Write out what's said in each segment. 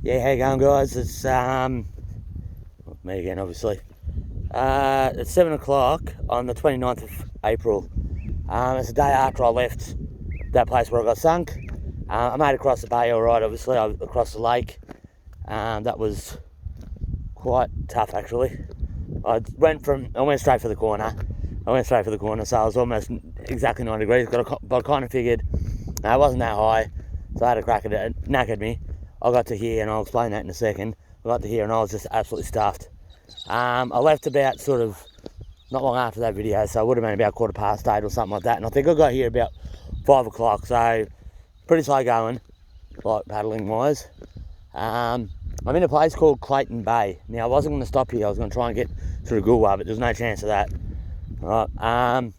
Yeah, how you going, guys? It's me again, obviously. It's 7 o'clock on the 29th of April. It's the day after I left that place where I got sunk. I made it across the bay all right, obviously, across the lake. That was quite tough, actually. I went straight for the corner. So I was almost exactly 9 degrees. But I kind of figured it wasn't that high, so I had a crack at it. It knackered me. I got to here, and I'll explain that in a second. I got to here, and I was just absolutely stuffed. I left about sort of not long after that video, so it would have been about 8:15 or something like that. And I think I got here about 5 o'clock, so pretty slow going, like paddling wise. I'm in a place called Clayton Bay. Now, I wasn't going to stop here. I was going to try and get through Goolwa, but there's no chance of that. All right.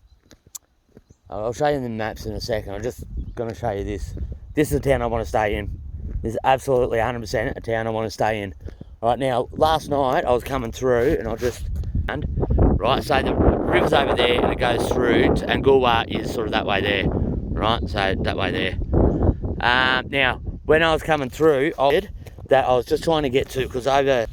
I'll show you the maps in a second. I'm just going to show you this. This is the town I want to stay in. This is absolutely 100% a town I want to stay in. Right now, last night I was coming through and I just... Right, so the river's over there and it goes through, and Goolwa is sort of that way there. Right, so that way there. Now, when I was coming through, I was just trying to get to, because just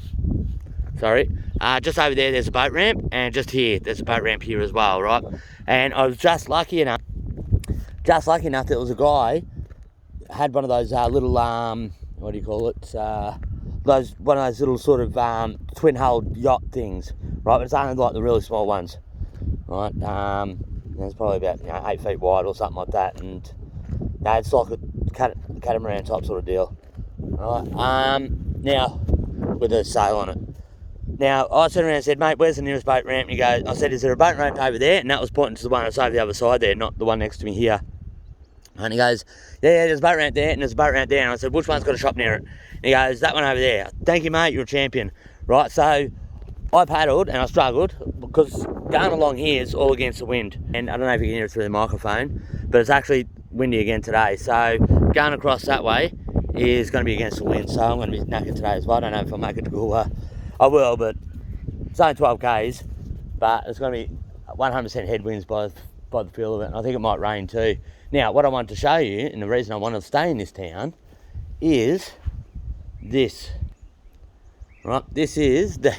over there there's a boat ramp, and just here there's a boat ramp here as well, right? And I was just lucky enough that there was a guy had one of those little what do you call it? One of those little sort of twin-hulled yacht things, right? But it's only like the really small ones, right? It's probably about 8 feet wide or something like that, and it's like a catamaran type sort of deal, right? Now with a sail on it. Now I turned around and said, "Mate, where's the nearest boat ramp?" And I said, "Is there a boat ramp over there?" And that was pointing to the one that's over the other side there, not the one next to me here. And he goes, yeah, there's a boat ramp there, and there's a boat ramp there. And I said, "Which one's got a shop near it?" And he goes, "That one over there." "Thank you, mate, you're a champion." Right, so I paddled and I struggled, because going along here is all against the wind. And I don't know if you can hear it through the microphone, but it's actually windy again today. So going across that way is going to be against the wind. So I'm going to be knackered today as well. I don't know if I'll make it to Goolwa. I will, but it's only 12 Ks, but it's going to be 100% headwinds by the feel of it. And I think it might rain too. Now, what I wanted to show you, and the reason I wanted to stay in this town, is this. Right, this is the...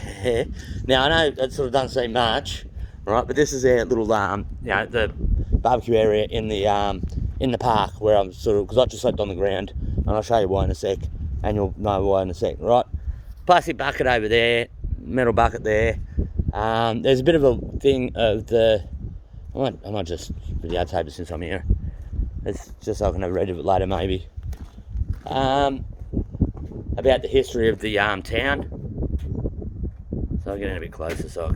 Now, I know that sort of doesn't seem much, right, but this is their little, the barbecue area in the park, where I'm sort of... Because I just slept on the ground, and I'll show you why in a sec, and you'll know why in a sec, right? Plastic bucket over there, metal bucket there. There's a bit of a thing of the... I might just videotape it since I'm here. It's just so I can have a read of it later, maybe. About the history of the town. So I'll get in a bit closer so I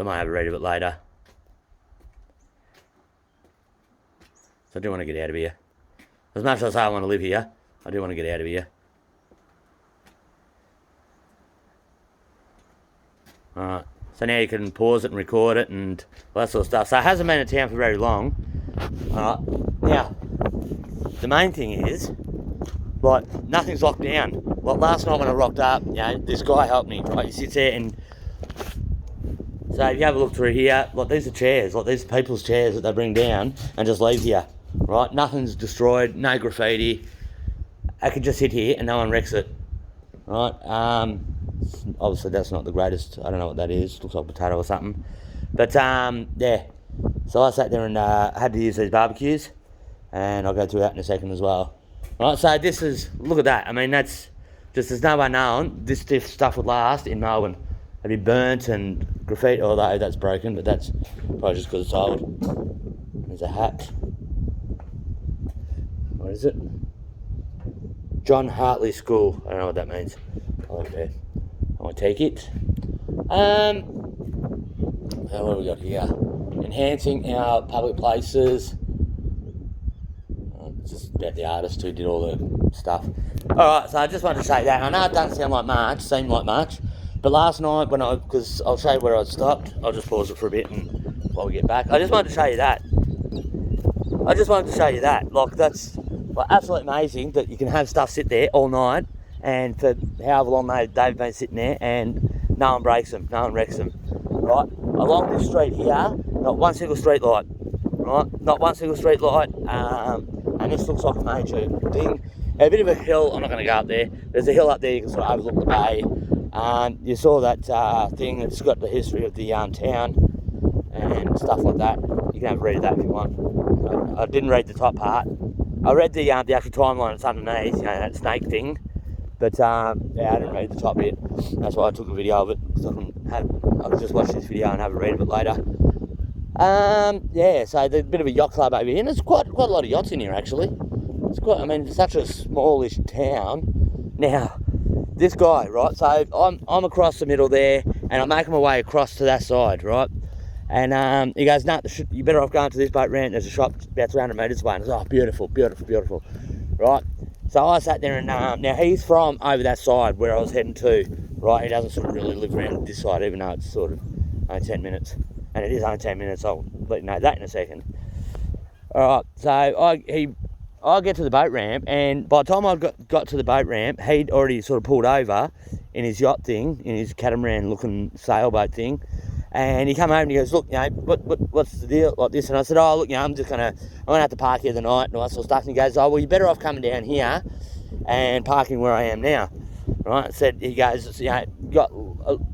might have a read of it later. So I do want to get out of here. As much as I say I want to live here, I do want to get out of here. Alright, so now you can pause it and record it and all that sort of stuff. So it hasn't been in town for very long. Alright, now, the main thing is, like, nothing's locked down. Like, last night when I rocked up, this guy helped me, right? He sits there, and so if you have a look through here, like, these are chairs, like, these are people's chairs that they bring down and just leave here, right? Nothing's destroyed, no graffiti. I could just sit here and no one wrecks it, right? Obviously that's not the greatest. I don't know what that is. Looks like a potato or something. But yeah. So I sat there and had to use these barbecues, and I'll go through that in a second as well. Right. So this is, look at that. I mean, that's just, there's no way known this stuff would last in Melbourne. It'd be burnt and graffiti, although that's broken, but that's probably just because it's old. There's a hat. What is it? John Hartley School. I don't know what that means. Okay. I'll take it. What have we got here? Enhancing our public places. It's just about the artist who did all the stuff. Alright, so I just wanted to say that. I know it doesn't seem like much, but last night because I'll show you where I stopped. I'll just pause it for a bit and while we get back. I just wanted to show you that. Like, that's absolutely amazing that you can have stuff sit there all night, and for however long they've been sitting there, and no one breaks them, no one wrecks them, right? Along this street here, not one single street light, right? Not one single street light, and this looks like a major thing. A bit of a hill. I'm not going to go up there. There's a hill up there. You can sort of overlook the bay. You saw that thing that's got the history of the town and stuff like that. You can have a read of that if you want. I didn't read the top part. I read the actual timeline that's underneath, you know, that snake thing. But yeah, I didn't read the top bit. That's why I took a video of it, because I could just watch this video and have a read of it later. Yeah, so there's a bit of a yacht club over here, and there's quite a lot of yachts in here actually. It's quite, I mean, it's such a smallish town. Now, this guy, right? So I'm across the middle there, and I'm making my way across to that side, right? And he goes, "No, you're better off going to this boat ramp. There's a shop about 300 metres away." And I was, "Oh, beautiful, beautiful, beautiful," right? So I sat there, and now he's from over that side where I was heading to, right? He doesn't sort of really live around this side, even though it's sort of only 10 minutes, and it is only 10 minutes. I'll let you know that in a second. All right, so I get to the boat ramp, and by the time I got to the boat ramp, he'd already sort of pulled over in his yacht thing, in his catamaran-looking sailboat thing. And he come home and he goes, "Look, you know, what's the deal like this?" And I said, "Oh, look, you know, I'm gonna have to park here the night and all that sort of stuff." And he goes, "Oh, well, you're better off coming down here and parking where I am now." Right? I said, he goes, "You know,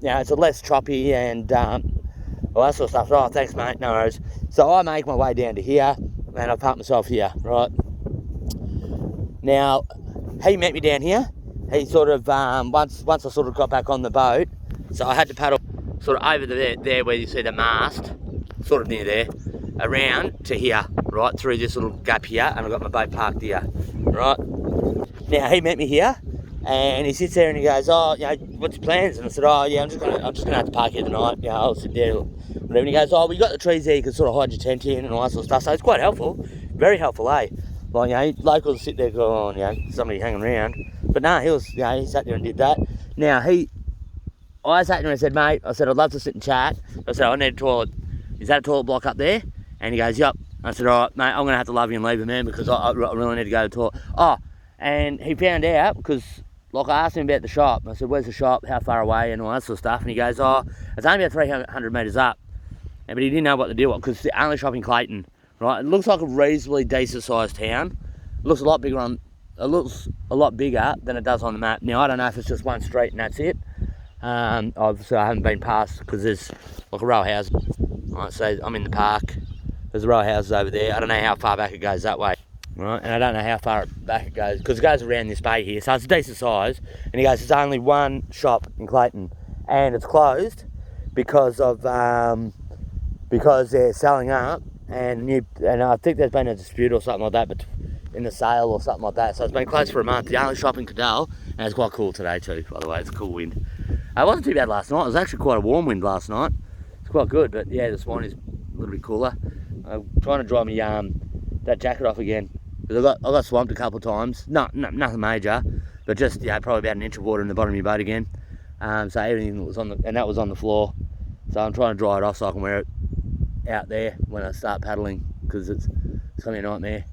it's a less choppy and all that sort of stuff." "Oh, thanks, mate, no worries." So I make my way down to here, and I park myself here, right? Now, he met me down here. He sort of, once I sort of got back on the boat, so I had to paddle sort of over there where you see the mast, sort of near there, around to here, right, through this little gap here, and I've got my boat parked here, right? Now, he met me here, and he sits there and he goes, "Oh, you know, what's your plans?" And I said, "Oh, yeah, I'm just gonna have to park here tonight, you know, I'll sit there, whatever." And he goes, "Oh, well, you got the trees there, you can sort of hide your tent in and all that sort of stuff." So it's quite helpful, very helpful, eh? Like, you know, locals sit there going, you know, somebody hanging around. But no, he sat there and did that. Now, I sat there and said, "Mate," I said, "I'd love to sit and chat." I said, "I need a toilet. Is that a toilet block up there?" And he goes, "Yup." I said, "All right, mate, I'm going to have to love you and leave it, man, because I really need to go to the toilet." Oh, and he found out, because, like, I asked him about the shop. I said, "Where's the shop? How far away?" And all that sort of stuff. And he goes, "Oh, it's only about 300 metres up." But he didn't know what the deal was, because it's the only shop in Clayton, right? It looks like a reasonably decent-sized town. It looks a lot bigger than it does on the map. Now, I don't know if it's just one street and that's it. Obviously I haven't been past, because there's like a row of houses. Right, so I'm in the park. There's a row of houses over there. I don't know how far back it goes that way. Right, and I don't know how far back it goes, because it goes around this bay here. So it's a decent size. And he goes, "There's only one shop in Clayton, and it's closed because they're selling up, and I think there's been a dispute or something like that, but in the sale or something like that. So it's been closed for a month. The only shop in Canoe, and it's quite cool today too, by the way. It's a cool wind. It wasn't too bad last night. It was actually quite a warm wind last night. It's quite good, but yeah, this morning's a little bit cooler. I'm trying to dry me that jacket off again, because I got swamped a couple of times. No, nothing major, but just, yeah, probably about an inch of water in the bottom of your boat again. So everything was that was on the floor. So I'm trying to dry it off so I can wear it out there when I start paddling, because it's gonna be a nightmare.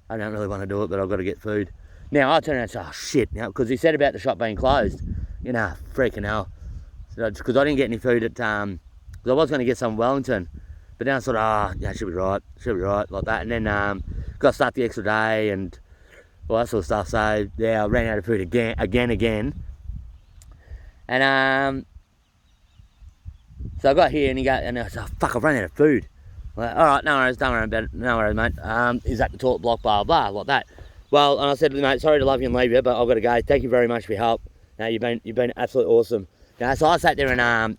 I don't really want to do it, but I've got to get food. Now I turn around and say, "Oh shit," you know, because he said about the shop being closed. You know, freaking hell. Because I didn't get any food at, because I was going to get some Wellington, but then I thought, yeah, should be right, like that. And then got stuck the extra day and all that sort of stuff. So yeah, I ran out of food again. And so I got here and I said, "Oh, fuck, I've run out of food." I'm like, "All right, no worries, don't worry about it, no worries, mate. Is that the toilet block, blah, blah, like that." Well, and I said, "Mate, sorry to love you and leave you, but I've got to go. Thank you very much for your help. Now, you've been absolutely awesome." Now, so I sat there and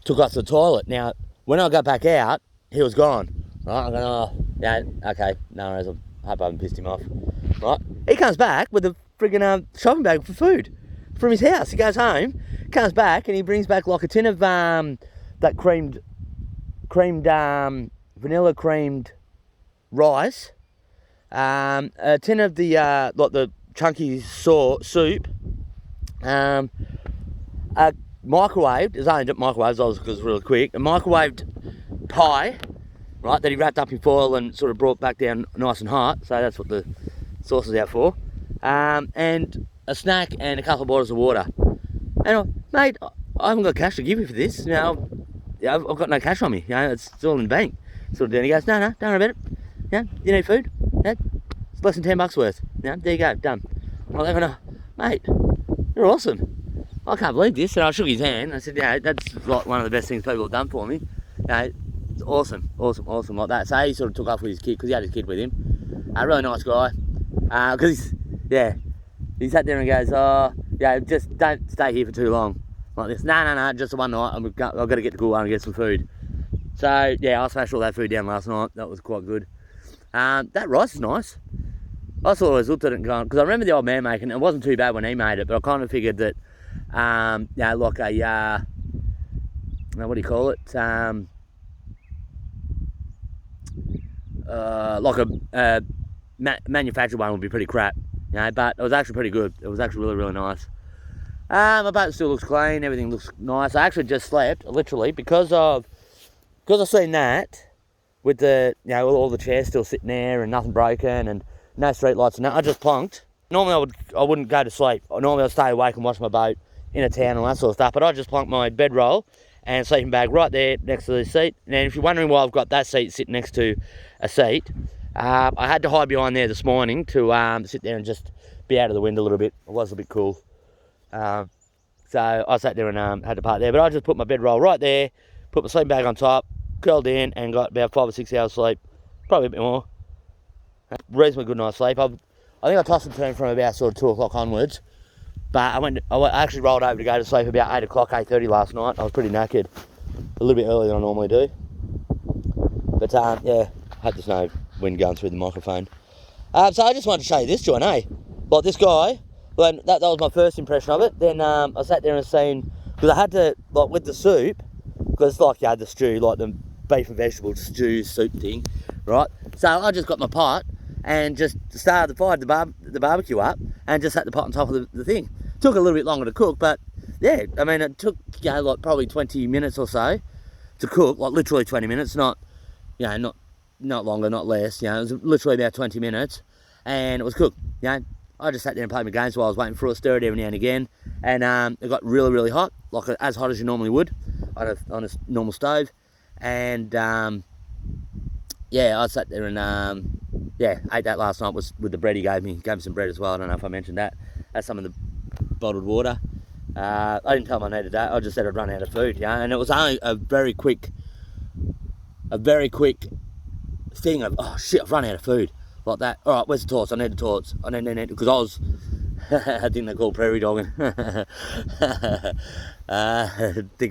took us to the toilet. Now, when I got back out, he was gone. Right, I'm going, "Oh, yeah, okay, no worries. I hope I haven't pissed him off." Right, he comes back with a friggin' shopping bag for food from his house. He goes home, comes back, and he brings back like a tin of that creamed vanilla creamed rice, a tin of the like the chunky soup, a microwaved, it's only microwaved because it was really quick, a microwaved pie, right, that he wrapped up in foil and sort of brought back down nice and hot, so that's what the sauce is out for, and a snack and a couple of bottles of water. And mate, I haven't got cash to give you for this, you know, I've got no cash on me, you know, it's all in the bank, sort of. And he goes, no, don't worry about it, yeah, you need food, yeah, it's less than $10 worth, yeah, there you go, done. I'm like, mate, you're awesome. I can't believe this. And I shook his hand. I said, yeah, that's like one of the best things people have done for me. You know, it's awesome like that. So he sort of took off with his kid, because he had his kid with him. A really nice guy. Because, he sat there and goes, oh, yeah, just don't stay here for too long. Like this. No, just one night. I've got to get to Goulburn and get some food. So, yeah, I smashed all that food down last night. That was quite good. That rice is nice. I sort of always looked at it and gone, because I remember the old man making it. It wasn't too bad when he made it, but I kind of figured that, like a, what do you call it? Like a manufactured one would be pretty crap, you know, but it was actually pretty good. It was actually really, really nice. My boat still looks clean. Everything looks nice. I actually just slept, literally, because I've seen that with the, you know, all the chairs still sitting there and nothing broken and no street lights and that. I just plonked. Normally I wouldn't go to sleep. Normally I'd stay awake and watch my boat in a town and all that sort of stuff. But I just plonked my bedroll and sleeping bag right there next to the seat. And if you're wondering why I've got that seat sitting next to a seat, I had to hide behind there this morning to sit there and just be out of the wind a little bit. It was a bit cool. So I sat there and had to park there. But I just put my bedroll right there, put my sleeping bag on top, curled in and got about 5 or 6 hours sleep. Probably a bit more. Reasonably good night's sleep. I think I tossed and turned from about sort of 2 o'clock onwards. But I actually rolled over to go to sleep about 8 o'clock, 8:30 last night. I was pretty knackered. A little bit earlier than I normally do. But yeah, I had this no wind going through the microphone. So I just wanted to show you this joint, eh? Like this guy, when that was my first impression of it. Then I sat there and seen, because I had to, like with the soup, because it's like you had the stew, like the beef and vegetable stew soup thing, right? So I just got my pot and just started the barbecue up and just set the pot on top of the thing. Took a little bit longer to cook, but yeah, I mean it took, you know, like probably 20 minutes or so to cook, like literally 20 minutes, not, you know, not longer, not less, you know, it was literally about 20 minutes and it was cooked, you know. I just sat there and played my games while I was waiting for it, stirred every now and again, and it got really, really hot, like as hot as you normally would on a normal stove, and yeah, I sat there and ate that last night with the bread he gave me. He gave me some bread as well. I don't know if I mentioned that. That's some of the bottled water. I didn't tell him I needed that. I just said I'd run out of food, yeah. And it was only a very quick thing of, oh shit, I've run out of food, like that. All right, where's the torch? I need the torch. I need because I was, I think they call prairie dogging. Think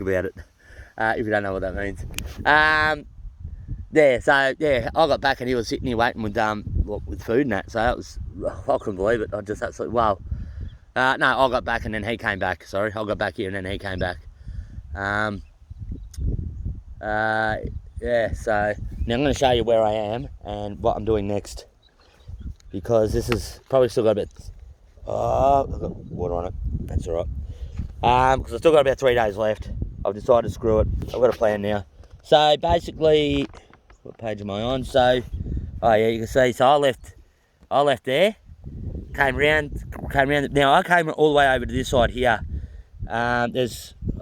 about it, if you don't know what that means. Yeah, so yeah, I got back and he was sitting here waiting with food and that. So that was, I couldn't believe it. I just absolutely, wow. No, I got back and then he came back. Sorry, I got back here and then he came back. Yeah, so now I'm going to show you where I am and what I'm doing next, because this is probably still got a bit. Oh, I've got water on it. That's all right. Because I've still got about 3 days left. I've decided to screw it. I've got a plan now. So basically, what page am I on? So, oh yeah, you can see. So I left there, came round. Now I came all the way over to this side here. I'll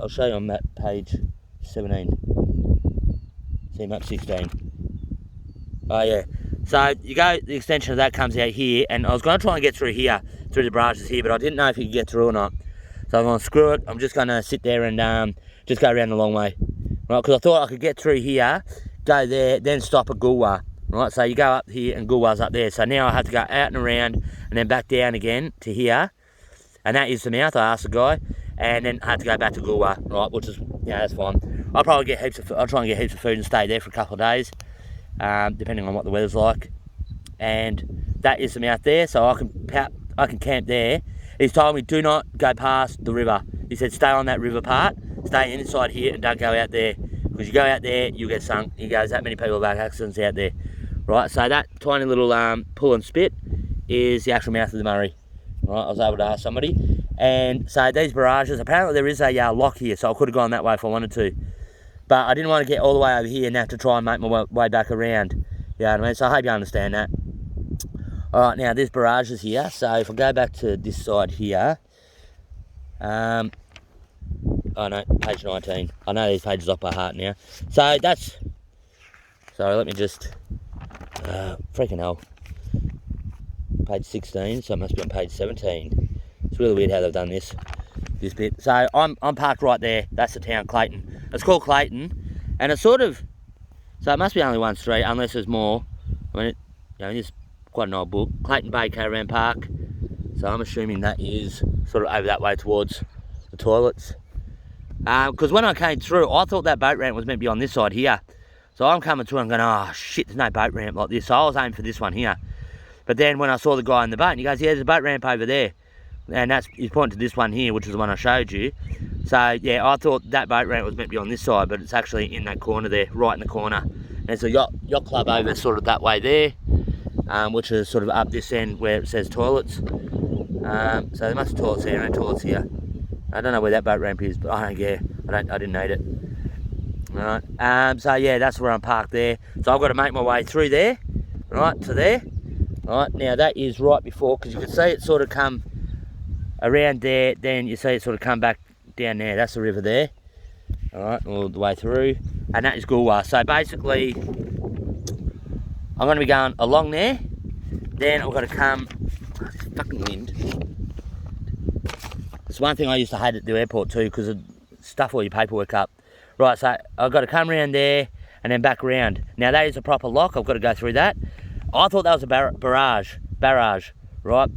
show you on map page 17. See map 16. Oh yeah. So you go, the extension of that comes out here, and I was going to try and get through here, through the barrages here, but I didn't know if you could get through or not. So I'm going to screw it. I'm just going to sit there and just go around the long way. Right, because I thought I could get through here, go there, then stop at Goulburn. Right, so you go up here and Goulburn's up there. So now I have to go out and around and then back down again to here. And that is the mouth, I asked the guy. And then I have to go back to Goulburn, right, which is, yeah, that's fine. I'll try and get heaps of food and stay there for a couple of days, depending on what the weather's like. And that is the mouth there, so I can camp there. He's told me do not go past the river. He said stay on that river part, stay inside here and don't go out there. Because you go out there, you'll get sunk. He goes, that many people have had accidents out there. Right, so that tiny little pull and spit is the actual mouth of the Murray. Right, I was able to ask somebody. And so these barrages, apparently there is a lock here, so I could have gone that way if I wanted to. But I didn't want to get all the way over here and have to try and make my way back around. You know what I mean? So I hope you understand that. Alright, now there's barrages here. So if I go back to this side here. Oh no, page 19. I know these pages off by heart now. So that's... Sorry, let me just... freaking hell. page 16, so it must be on page 17. It's really weird how they've done this bit. So I'm parked right there. That's the town, Clayton. It's called Clayton, and it's sort of, so it must be only one street unless there's more. I mean, it's quite an old book. Clayton Bay Caravan Park. So I'm assuming that is sort of over that way towards the toilets. Because when I came through, I thought that boat ramp was meant to be on this side here. So I'm coming through and going, oh shit, there's no boat ramp like this. So I was aiming for this one here. But then when I saw the guy in the boat, and he goes, yeah, there's a boat ramp over there. And he's pointing to this one here, which is the one I showed you. So yeah, I thought that boat ramp was meant to be on this side, but it's actually in that corner there, right in the corner. And there's a yacht club over sort of that way there, which is sort of up this end where it says toilets. So there must be toilets here and toilets here. I don't know where that boat ramp is, but I don't care. I didn't need it. Alright, so yeah, that's where I'm parked there. So I've got to make my way through there, right, to there. Alright, now that is right before, because you can see it sort of come around there, then you see it sort of come back down there. That's the river there. Alright, all the way through. And that is Goolwa. So basically, I'm going to be going along there. Then I've got to come, oh, this fucking wind. It's one thing I used to hate at the airport too, because it stuff all your paperwork up. Right, so I've got to come around there and then back around. Now that is a proper lock, I've got to go through that. I thought that was a barrage, right?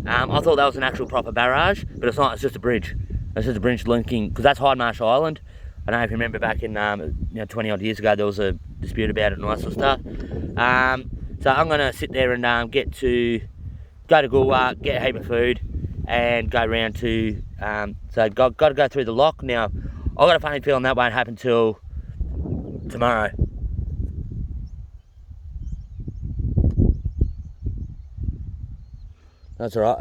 I thought that was an actual proper barrage, but it's not, it's just a bridge. It's just a bridge linking, because that's Hydemarsh Island. I don't know if you remember back in 20 odd years ago, there was a dispute about it and all that sort of stuff. So I'm going to sit there and go to Goolwa, get a heap of food, and go round to, so got to go through the lock. Now, I've got a funny feeling that won't happen till tomorrow. That's alright,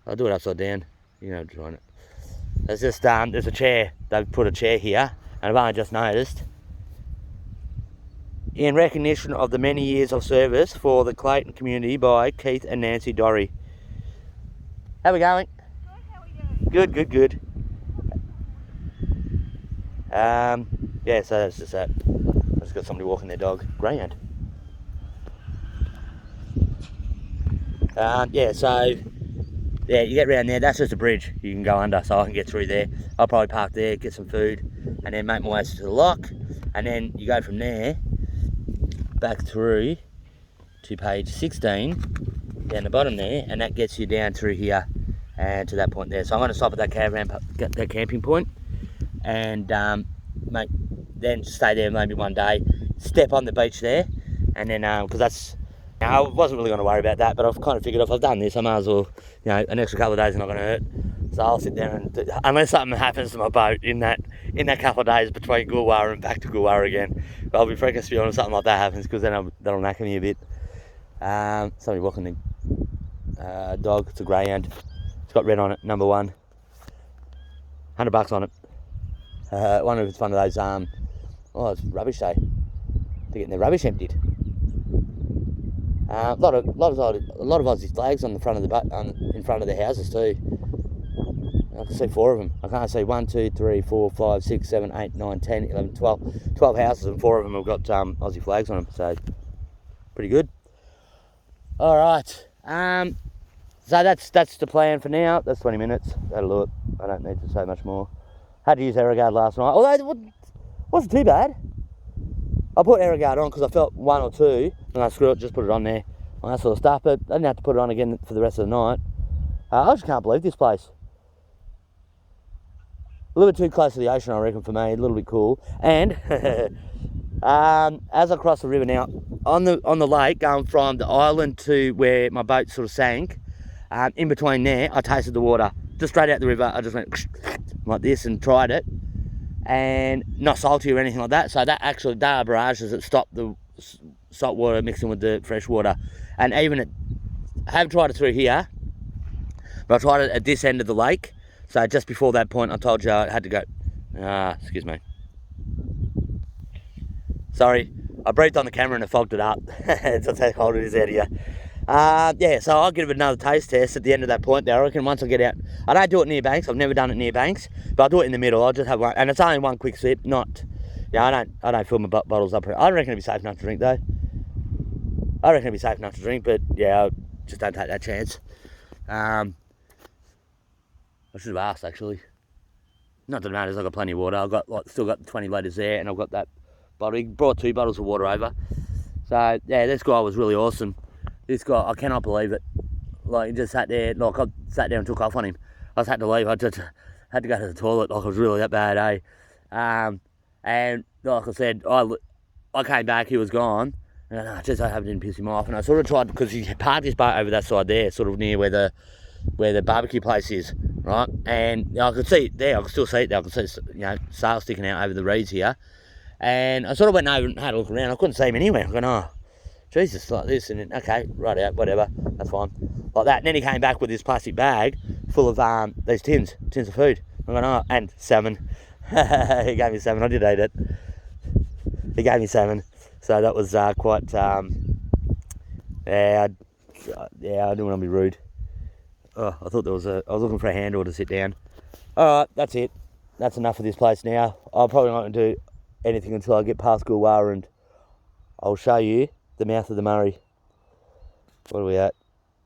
I'll do it upside down. You know, trying it. There's just, there's a chair. They've put a chair here, and I've only just noticed. In recognition of the many years of service for the Clayton community by Keith and Nancy Dorry. How we going? Good, how are you? Good. Yeah, so that's just that. I've just got somebody walking their dog. Greyhound. Yeah, so yeah, you get around there, that's just a bridge you can go under, so I can get through there. I'll probably park there, get some food, and then make my way to the lock, and then you go from there back through to page 16 down the bottom there, and that gets you down through here and to that point there. So I'm going to stop at that camping point, and then stay there maybe one day, step on the beach there, and then because that's, I wasn't really going to worry about that, but I've kind of figured if I've done this, I might as well, an extra couple of days is not going to hurt. So I'll sit there and, unless something happens to my boat in that couple of days between Goolwa and back to Goolwa again, but I'll be freaking spewing if something like that happens, because then that'll knacker me a bit. Somebody walking the dog. It's a greyhound. It's got red on it, number 1. $100 on it. I wonder if it's one of those, it's rubbish day. They're getting their rubbish emptied. A lot of Aussie flags on the front of in front of the houses too. I can see 4 of them. I can't see 1, 2, 3, 4, 5, 6, 7, 8, 9, 10, 11, 12 houses, and 4 of them have got Aussie flags on them. So pretty good. All right. So that's the plan for now. That's 20 minutes. That'll do it. I don't need to say much more. Had to use Aerogard last night, although it wasn't too bad. I put Aerogard on because I felt 1 or 2, and I screw it, just put it on there, and that sort of stuff, but I didn't have to put it on again for the rest of the night. I just can't believe this place. A little bit too close to the ocean, I reckon, for me, a little bit cool. And as I cross the river now, on the lake, going from the island to where my boat sort of sank, in between there, I tasted the water. Just straight out the river, I just went like this and tried it. And not salty or anything like that. So that actually, there are barrages that stop the salt water mixing with the fresh water. And even I haven't tried it through here, but I tried it at this end of the lake. So just before that point, I told you I had to go. Excuse me. Sorry, I breathed on the camera and it fogged it up. That's how cold it is out here. Yeah, so I'll give it another taste test at the end of that point there. I reckon once I get out, I don't do it near banks. I've never done it near banks, but I'll do it in the middle. I'll just have one, and it's only one quick sip. Not, I don't fill my bottles up. I reckon it'd be safe enough to drink though. I reckon it'd be safe enough to drink, but yeah, just don't take that chance. I should have asked actually. Not that it matters, I've got plenty of water. I've got still got 20 litres there, and I've got that bottle. He brought 2 bottles of water over. So yeah, this guy was really awesome. This guy, I cannot believe it. Like, he just sat there, like I sat there and took off on him. I just had to leave. I just had to go to the toilet. Like, it was really that bad, eh? And like I said, I came back, he was gone. And I just I didn't piss him off. And I sort of tried, because he parked his boat over that side there, sort of near where the barbecue place is, right? And I could see it there. I could still see it there. I could see, sail sticking out over the reeds here. And I sort of went over and had a look around. I couldn't see him anywhere. I'm going, oh, Jesus, like this. And then, okay, right out, whatever. That's fine. Like that. And then he came back with this plastic bag full of these tins of food. I'm going, oh, and salmon. He gave me salmon. I did eat it. He gave me salmon. So that was quite, I didn't want to be rude. Oh, I thought I was looking for a handle to sit down. Alright, that's it. That's enough of this place now. I'll probably not do anything until I get past Gulwara, and I'll show you the mouth of the Murray. What are we at?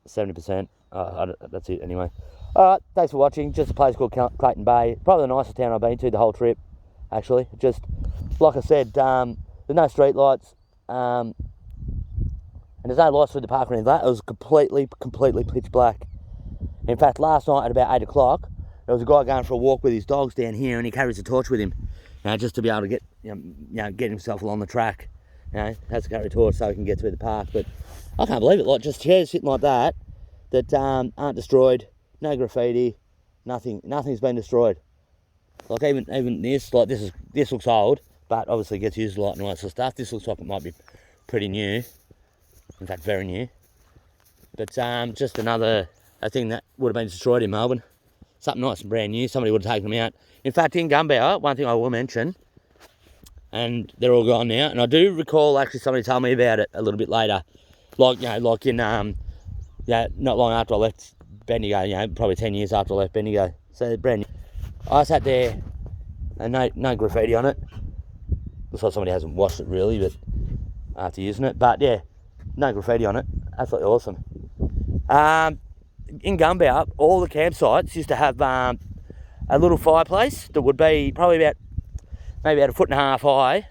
70%. That's it anyway. Alright, thanks for watching. Just a place called Clayton Bay. Probably the nicest town I've been to the whole trip, actually. Just, like I said, there's no street lights, and there's no lights through the park or anything like that. It was completely pitch black. In fact, last night at about 8 o'clock, there was a guy going for a walk with his dogs down here, and he carries a torch with him, just to be able to get himself along the track. Has to carry a torch so he can get through the park. But I can't believe it. Like, just chairs sitting like that aren't destroyed. No graffiti, nothing's been destroyed. Like even this, like this looks old, but obviously gets used a lot and all that sort of stuff. This looks like it might be pretty new. In fact, very new. But just a thing that would have been destroyed in Melbourne. Something nice and brand new. Somebody would have taken them out. In fact, in Gumbower, one thing I will mention, and they're all gone now, and I do recall actually somebody told me about it a little bit later. Like in not long after I left Bendigo, probably 10 years after I left Bendigo. So brand new. I sat there and no graffiti on it. Looks like somebody hasn't washed it really, but after using it. But yeah, no graffiti on it. Absolutely awesome. In Gumbower, all the campsites used to have a little fireplace that would be probably about 1.5 foot high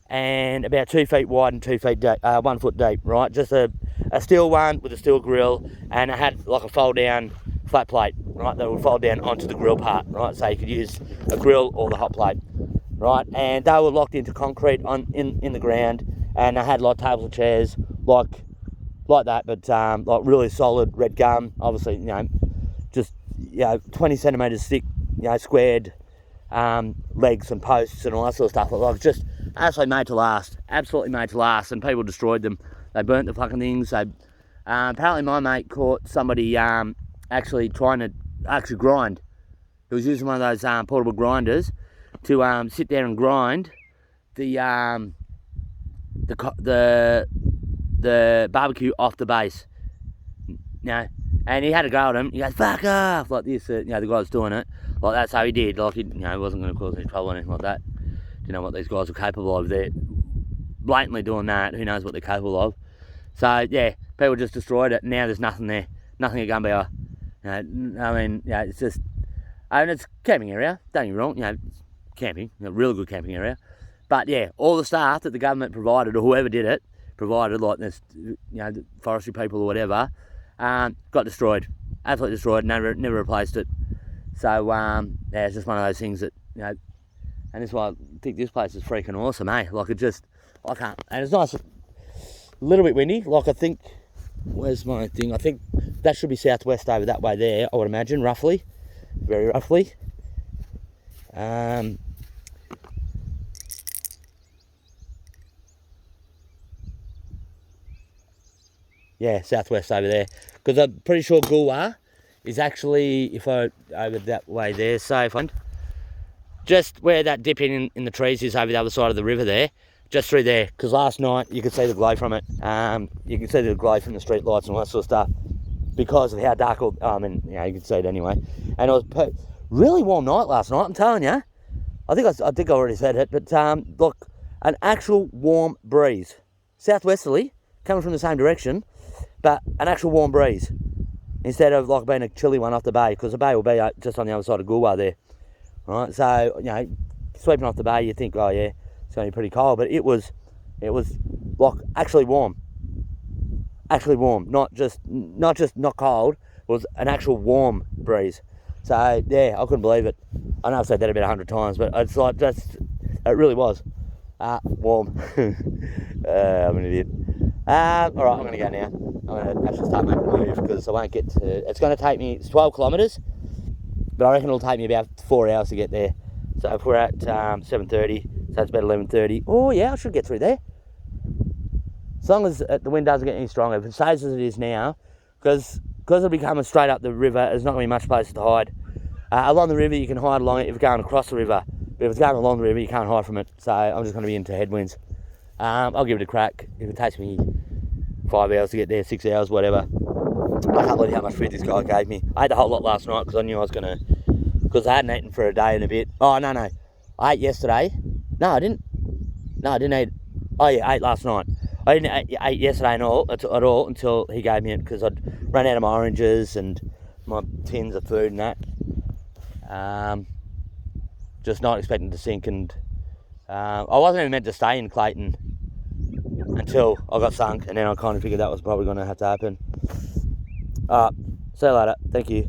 and about 2 feet wide and 2 feet deep, 1 foot deep, right? Just a steel one with a steel grill, and it had like a fold down flat plate, right? That would fold down onto the grill part, right? So you could use a grill or the hot plate, right? And they were locked into concrete in the ground, and they had like tables and chairs like that, but like really solid red gum, obviously, just 20 centimetres thick, squared legs and posts and all that sort of stuff. Like, just absolutely made to last, and people destroyed them. They burnt the fucking things. Apparently my mate caught somebody actually trying to grind. He was using one of those portable grinders to sit there and grind the barbecue off the base. And he had a go at him. He goes, fuck off, like this. The guy was doing it. Like, that's how he did. Like, he wasn't going to cause any trouble or anything like that. Didn't know what these guys were capable of. They're blatantly doing that. Who knows what they're capable of. So, yeah, people just destroyed it. Now there's nothing there. Nothing at Gumbower. It's just... it's a camping area. Don't get me wrong. Camping. Really good camping area. But, yeah, all the staff that the government provided, or whoever did it, provided, like this, the forestry people or whatever, got destroyed. Absolutely destroyed. Never replaced it. So, it's just one of those things that, and that's why I think this place is freaking awesome, eh? Like, I can't, and it's nice, a little bit windy. Like, I think, where's my thing? I think that should be southwest over that way there, I would imagine, roughly. Very roughly. Yeah, southwest over there. Because I'm pretty sure Gulwara is actually, if I over that way there, so if I'm just where that dip in the trees is over the other side of the river there, just through there. Because last night you could see the glow from it. You can see the glow from the street lights and all that sort of stuff because of how dark. You could see it anyway. And it was really warm night last night. I'm telling you. I think I already said it, but look, an actual warm breeze, southwesterly, coming from the same direction. but an actual warm breeze instead of like being a chilly one off the bay, because the bay will be just on the other side of Goolwa there, right? So you know, sweeping off the bay, you think, oh yeah, it's going to be pretty cold, but it was like actually warm, not just not cold. It was an actual warm breeze. So yeah, I couldn't believe it. I know I've said that about 100 times, but it's like it really was warm. I'm an idiot. All right, I'm going to go now. I'm going to actually start making a move because I won't get to. It's going to take me. It's 12 kilometres, but I reckon it'll take me about 4 hours to get there. So if we're at 7:30, so it's about 11:30. Oh yeah, I should get through there. As long as the wind doesn't get any stronger. If it stays as it is now, because it'll be coming straight up the river, there's not going to be much place to hide. Along the river, you can hide along it if you're going across the river. But if it's going along the river, you can't hide from it. So I'm just going to be into headwinds. I'll give it a crack. If it takes me 5 hours to get there, 6 hours, whatever. I can't believe how much food this guy gave me. I ate the whole lot last night because I knew I was going to... Because I hadn't eaten for a day and a bit. Oh, no. I ate yesterday. No, I didn't. No, I didn't eat. Oh, yeah, I ate last night. I didn't eat yesterday at all until he gave me it because I'd run out of my oranges and my tins of food and that. Just not expecting to sink, and I wasn't even meant to stay in Clayton until I got sunk, and then I kind of figured that was probably going to have to happen. See you later. Thank you.